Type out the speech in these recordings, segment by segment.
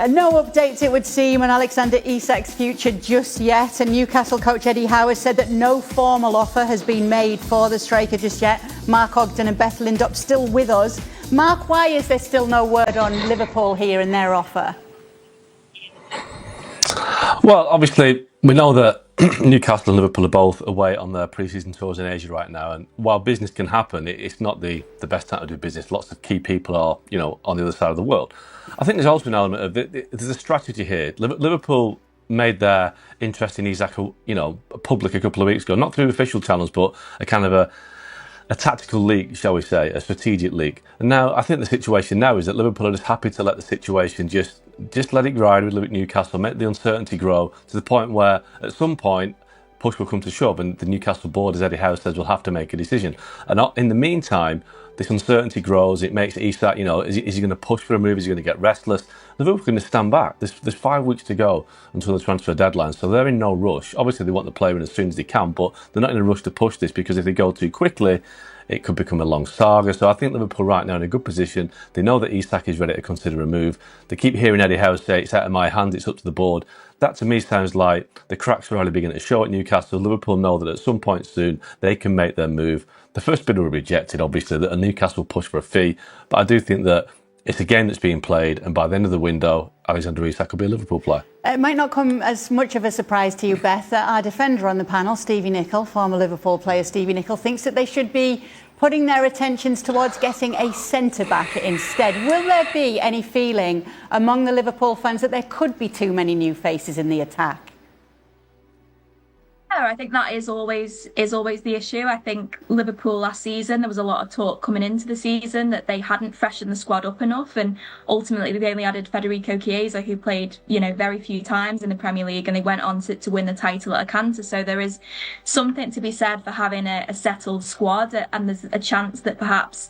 No updates, it would seem, on Alexander Isak's future just yet. And Newcastle coach Eddie Howe has said that no formal offer has been made for the striker just yet. Mark Ogden and Beth Lindop still with us. Mark, why is there still no word on Liverpool here and their offer? Well, obviously, we know that Newcastle and Liverpool are both away on their pre-season tours in Asia right now, and while business can happen, it's not the best time to do business. Lots of key people are, on the other side of the world. I think there's also an element of there's a strategy here. Liverpool made their interest in Isak, public a couple of weeks ago, not through official channels, but a kind of a tactical leak, shall we say, a strategic leak. And now I think the situation now is that Liverpool are just happy to let the situation just let it ride with Newcastle, make the uncertainty grow to the point where at some point push will come to shove and the Newcastle board, as Eddie Howe says, will have to make a decision. And in the meantime, this uncertainty grows. It makes Isak, is he going to push for a move? Is he going to get restless? Liverpool are going to stand back. There's 5 weeks to go until the transfer deadline, so they're in no rush. Obviously, they want the player in as soon as they can, but they're not in a rush to push this because if they go too quickly, it could become a long saga. So I think Liverpool right now are in a good position. They know that Isak is ready to consider a move. They keep hearing Eddie Howe say, it's out of my hands, it's up to the board. That to me sounds like the cracks are already beginning to show at Newcastle. Liverpool know that at some point soon they can make their move. The first bid will be rejected, obviously, that a Newcastle push for a fee. But I do think that it's a game that's being played, and by the end of the window, Alexander Isak will be a Liverpool player. It might not come as much of a surprise to you, Beth, that our defender on the panel, Stevie Nicol, former Liverpool player Stevie Nicol, thinks that they should be putting their attentions towards getting a centre-back instead. Will there be any feeling among the Liverpool fans that there could be too many new faces in the attack? Yeah, I think that is always the issue. I think Liverpool last season, there was a lot of talk coming into the season that they hadn't freshened the squad up enough, and ultimately they only added Federico Chiesa, who played, very few times in the Premier League, and they went on to win the title at Acanto. So there is something to be said for having a settled squad, and there's a chance that perhaps,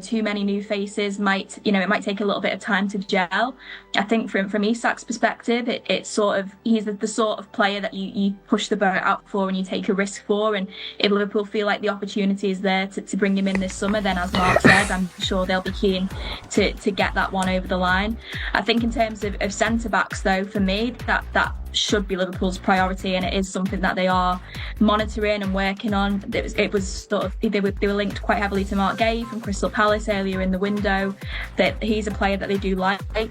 too many new faces might, it might take a little bit of time to gel. I think from Isak's perspective, it's sort of, he's the sort of player that you push the boat out for and you take a risk for, and if Liverpool feel like the opportunity is there to bring him in this summer, then as Mark said, I'm sure they'll be keen to get that one over the line. I think in terms of centre-backs though, for me, that should be Liverpool's priority, and it is something that they are monitoring and working on. It was sort of, they were linked quite heavily to Mark Gay from Crystal Palace earlier in the window, that he's a player that they do like, but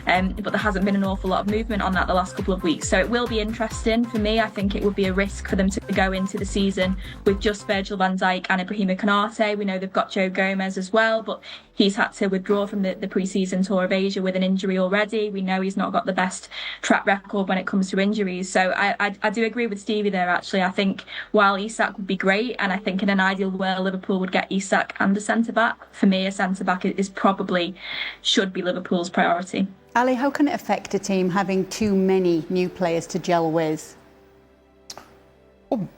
there hasn't been an awful lot of movement on that the last couple of weeks. So it will be interesting for me. I think it would be a risk for them to go into the season with just Virgil van Dijk and Ibrahima Konate. We know they've got Joe Gomez as well, but he's had to withdraw from the pre-season tour of Asia with an injury already. We know he's not got the best track record when it comes to injuries. So I do agree with Stevie there, actually. I think while Isak would be great, and I think in an ideal world Liverpool would get Isak and a centre-back, for me a centre-back should be Liverpool's priority. Ali, how can it affect a team having too many new players to gel with? Well,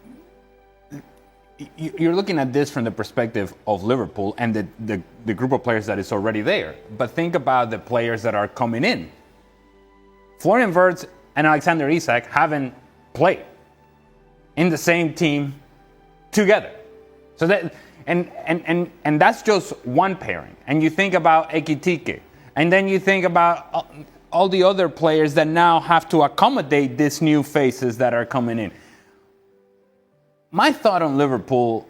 you're looking at this from the perspective of Liverpool and the group of players that is already there. But think about the players that are coming in. Florian Wirtz and Alexander Isak haven't played in the same team together. So that and that's just one pairing. And you think about Ekitike, and then you think about all the other players that now have to accommodate these new faces that are coming in. My thought on Liverpool,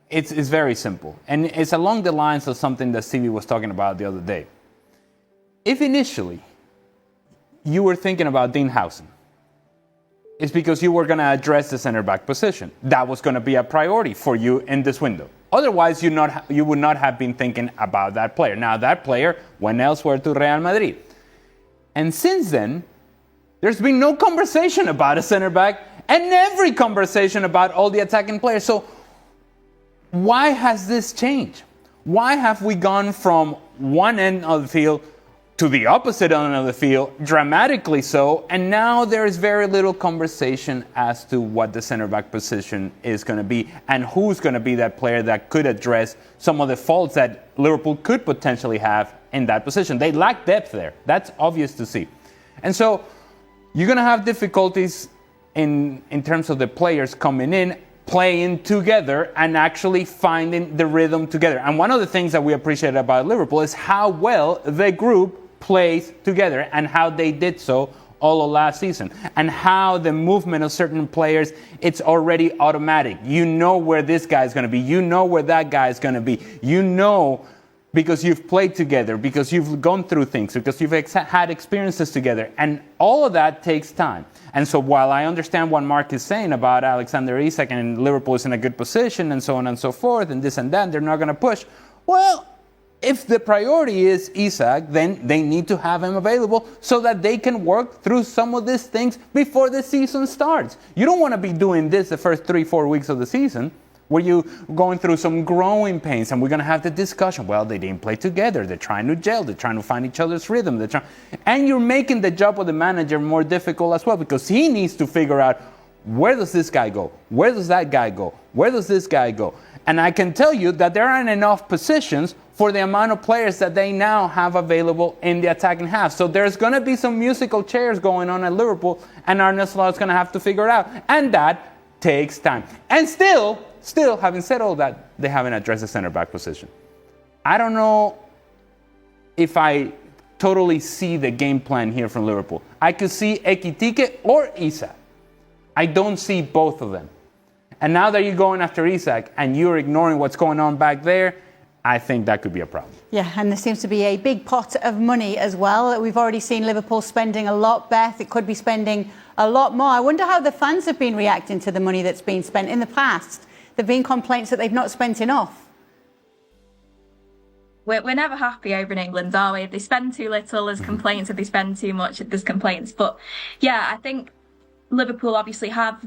it's very simple, and it's along the lines of something that Stevie was talking about the other day. If initially you were thinking about Dean Howson, it's because you were going to address the center-back position. That was going to be a priority for you in this window. Otherwise, you would not have been thinking about that player. Now, that player went elsewhere to Real Madrid. And since then, there's been no conversation about a center-back, and every conversation about all the attacking players. So why has this changed? Why have we gone from one end of the field to the opposite end of the field, dramatically so, and now there is very little conversation as to what the center-back position is going to be and who's going to be that player that could address some of the faults that Liverpool could potentially have in that position. They lack depth there. That's obvious to see. And so you're going to have difficulties in terms of the players coming in, playing together, and actually finding the rhythm together. And one of the things that we appreciate about Liverpool is how well the group plays together and how they did so all of last season, and how the movement of certain players, it's already automatic. You know where this guy's going to be. You know where that guy's going to be. You know, because you've played together, because you've gone through things, because you've had experiences together. And all of that takes time. And so while I understand what Mark is saying about Alexander Isak and Liverpool is in a good position and so on and so forth and this and that, and they're not going to push. Well, if the priority is Isak, then they need to have him available so that they can work through some of these things before the season starts. You don't want to be doing this the first 3-4 weeks of the season, where you're going through some growing pains, and we're going to have the discussion. Well, they didn't play together. They're trying to gel. They're trying to find each other's rhythm. And you're making the job of the manager more difficult as well, because he needs to figure out, where does this guy go? Where does that guy go? Where does this guy go? And I can tell you that there aren't enough positions for the amount of players that they now have available in the attacking half. So there's going to be some musical chairs going on at Liverpool, and Arne Slot is going to have to figure it out. And that takes time. And still, having said all that, they haven't addressed the center-back position. I don't know if I totally see the game plan here from Liverpool. I could see Ekitike or Isak. I don't see both of them. And now that you're going after Isak and you're ignoring what's going on back there, I think that could be a problem. Yeah, and there seems to be a big pot of money as well. We've already seen Liverpool spending a lot, Beth. It could be spending a lot more. I wonder how the fans have been reacting to the money that's been spent in the past. There have been complaints that they've not spent enough. We're never happy over in England, are we? If they spend too little, there's complaints. If they spend too much, there's complaints. But yeah, I think Liverpool obviously have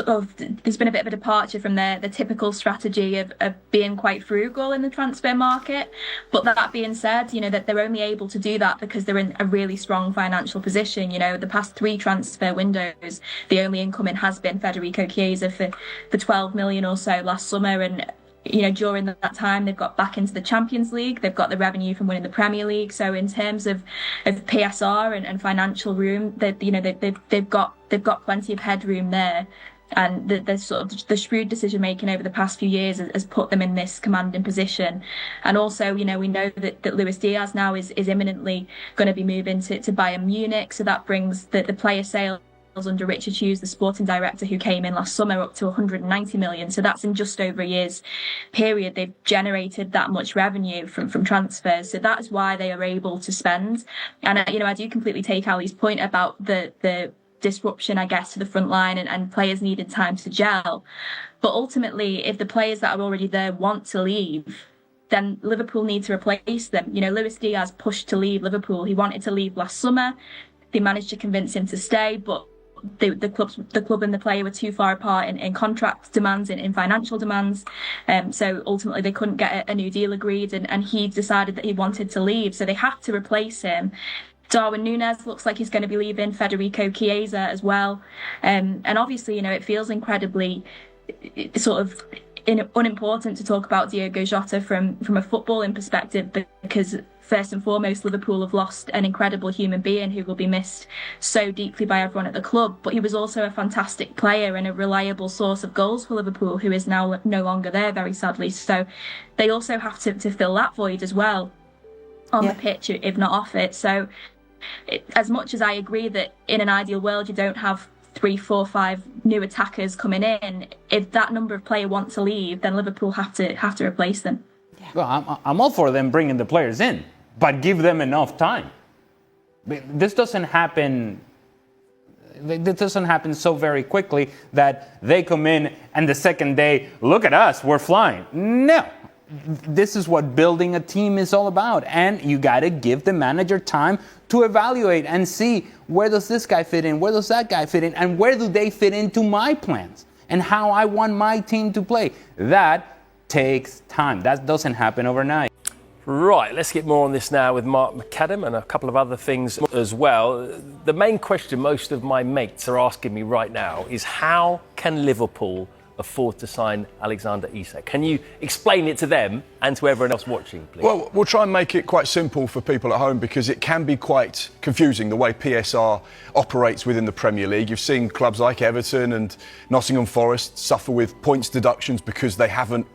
there's been a bit of a departure from the typical strategy of being quite frugal in the transfer market. But that being said, that they're only able to do that because they're in a really strong financial position. The past 3 transfer windows, the only incoming has been Federico Chiesa for 12 million or so last summer. And during that time, they've got back into the Champions League. They've got the revenue from winning the Premier League. So in terms of PSR and financial room, they've got plenty of headroom there. And the shrewd decision making over the past few years has put them in this commanding position. And also, we know that Luis Diaz now is imminently going to be moving to Bayern Munich. So that brings the player sales under Richard Hughes, the sporting director who came in last summer, up to 190 million. So that's in just over a year's period. They've generated that much revenue from transfers. So that's why they are able to spend. And, I do completely take Ali's point about the disruption, I guess, to the front line and players needed time to gel. But ultimately, if the players that are already there want to leave, then Liverpool need to replace them. Luis Diaz pushed to leave Liverpool. He wanted to leave last summer. They managed to convince him to stay, but the club and the player were too far apart in contract demands, in financial demands. So ultimately they couldn't get a new deal agreed, and he decided that he wanted to leave. So they have to replace him. Darwin Núñez looks like he's going to be leaving, Federico Chiesa as well. And obviously, it feels incredibly unimportant to talk about Diogo Jota from a footballing perspective, because first and foremost, Liverpool have lost an incredible human being who will be missed so deeply by everyone at the club. But he was also a fantastic player and a reliable source of goals for Liverpool, who is now no longer there, very sadly. So they also have to fill that void as well on the pitch, if not off it. So as much as I agree that in an ideal world you don't have 3, 4, 5 new attackers coming in, if that number of players want to leave, then Liverpool have to replace them. Well, I'm all for them bringing the players in, but give them enough time. This doesn't happen so very quickly that they come in and the second day, look at us, we're flying. No. This is what building a team is all about. And you got to give the manager time to evaluate and see, where does this guy fit in? Where does that guy fit in? And where do they fit into my plans and how I want my team to play? That takes time. That doesn't happen overnight. Right, let's get more on this now with Mark Ogden and a couple of other things as well. The main question most of my mates are asking me right now is, how can Liverpool afford to sign Alexander Isak? Can you explain it to them and to everyone else watching, please? Well, we'll try and make it quite simple for people at home, because it can be quite confusing the way PSR operates within the Premier League. You've seen clubs like Everton and Nottingham Forest suffer with points deductions because they haven't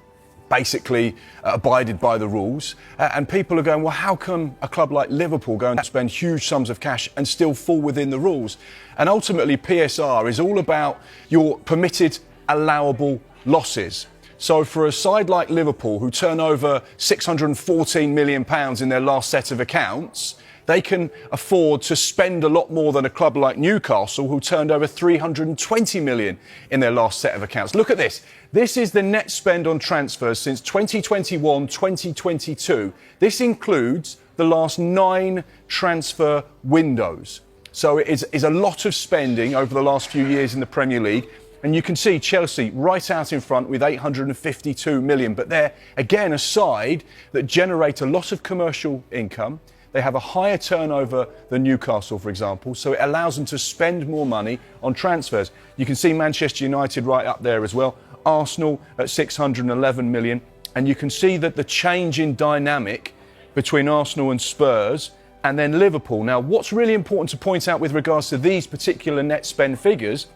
basically abided by the rules. And people are going, well, how come a club like Liverpool go and spend huge sums of cash and still fall within the rules? And ultimately, PSR is all about your permitted allowable losses. So for a side like Liverpool, who turn over £614 million in their last set of accounts, they can afford to spend a lot more than a club like Newcastle, who turned over £320 million in their last set of accounts. Look at this. This is the net spend on transfers since 2021-2022. This includes the last 9 transfer windows. So it is a lot of spending over the last few years in the Premier League. And you can see Chelsea right out in front with 852 million. But they're, again, a side that generate a lot of commercial income. They have a higher turnover than Newcastle, for example, so it allows them to spend more money on transfers. You can see Manchester United right up there as well, Arsenal at 611 million, and you can see that the change in dynamic between Arsenal and Spurs and then Liverpool. Now, what's really important to point out with regards to these particular net spend figures,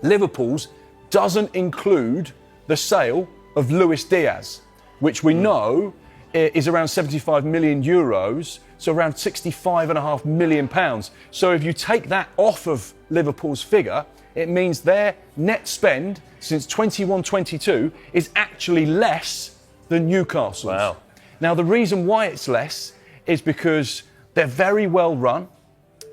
Liverpool's doesn't include the sale of Luis Diaz, which we know is around 75 million euros, so around 65.5 million pounds. So if you take that off of Liverpool's figure, it means their net spend since 21-22 is actually less than Newcastle's. Wow. Now, the reason why it's less is because they're very well run.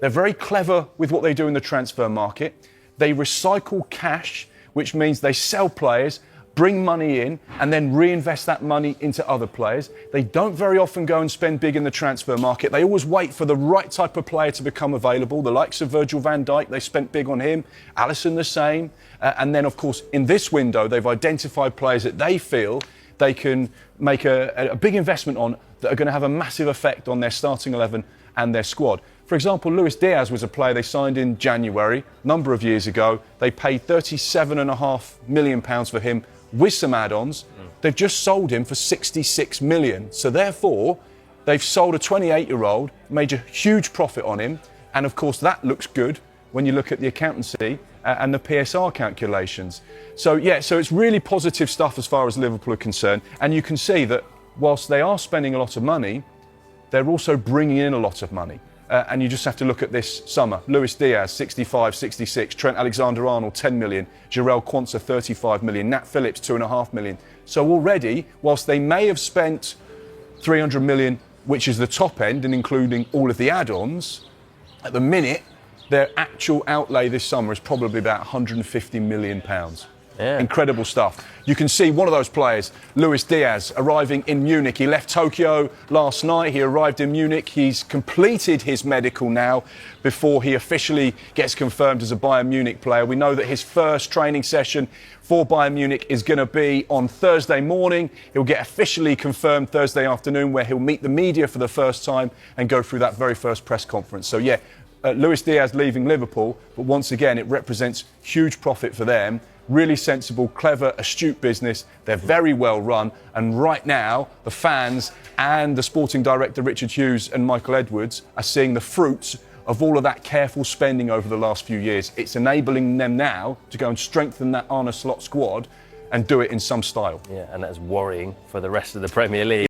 They're very clever with what they do in the transfer market. They recycle cash, which means they sell players, bring money in, and then reinvest that money into other players. They don't very often go and spend big in the transfer market. They always wait for the right type of player to become available. The likes of Virgil van Dijk, they spent big on him. Alisson the same. And then, of course, in this window, they've identified players that they feel they can make a big investment on that are going to have a massive effect on their starting 11 and their squad. For example, Luis Diaz was a player they signed in January, a number of years ago. They paid £37.5 million for him with some add-ons. They've just sold him for 66 million. So therefore, they've sold a 28-year-old, made a huge profit on him. And of course, that looks good when you look at the accountancy and the PSR calculations. So yeah, so it's really positive stuff as far as Liverpool are concerned. And you can see that whilst they are spending a lot of money, they're also bringing in a lot of money. And you just have to look at this summer. Luis Diaz, 65, 66. Trent Alexander-Arnold, 10 million. Jarell Quansah, 35 million. Nat Phillips, 2.5 million. So already, whilst they may have spent 300 million, which is the top end, and including all of the add-ons, at the minute, their actual outlay this summer is probably about £150 million. Yeah. Incredible stuff. You can see one of those players, Luis Diaz, arriving in Munich. He left Tokyo last night. He arrived in Munich. He's completed his medical now before he officially gets confirmed as a Bayern Munich player. We know that his first training session for Bayern Munich is going to be on Thursday morning. He'll get officially confirmed Thursday afternoon, where he'll meet the media for the first time and go through that very first press conference. So yeah, Luis Diaz leaving Liverpool, but once again, it represents huge profit for them. Really sensible, clever, astute business. They're very well run. And right now, the fans and the sporting director, Richard Hughes, and Michael Edwards are seeing the fruits of all of that careful spending over the last few years. It's enabling them now to go and strengthen that Arne Slot squad and do it in some style. Yeah, and that's worrying for the rest of the Premier League.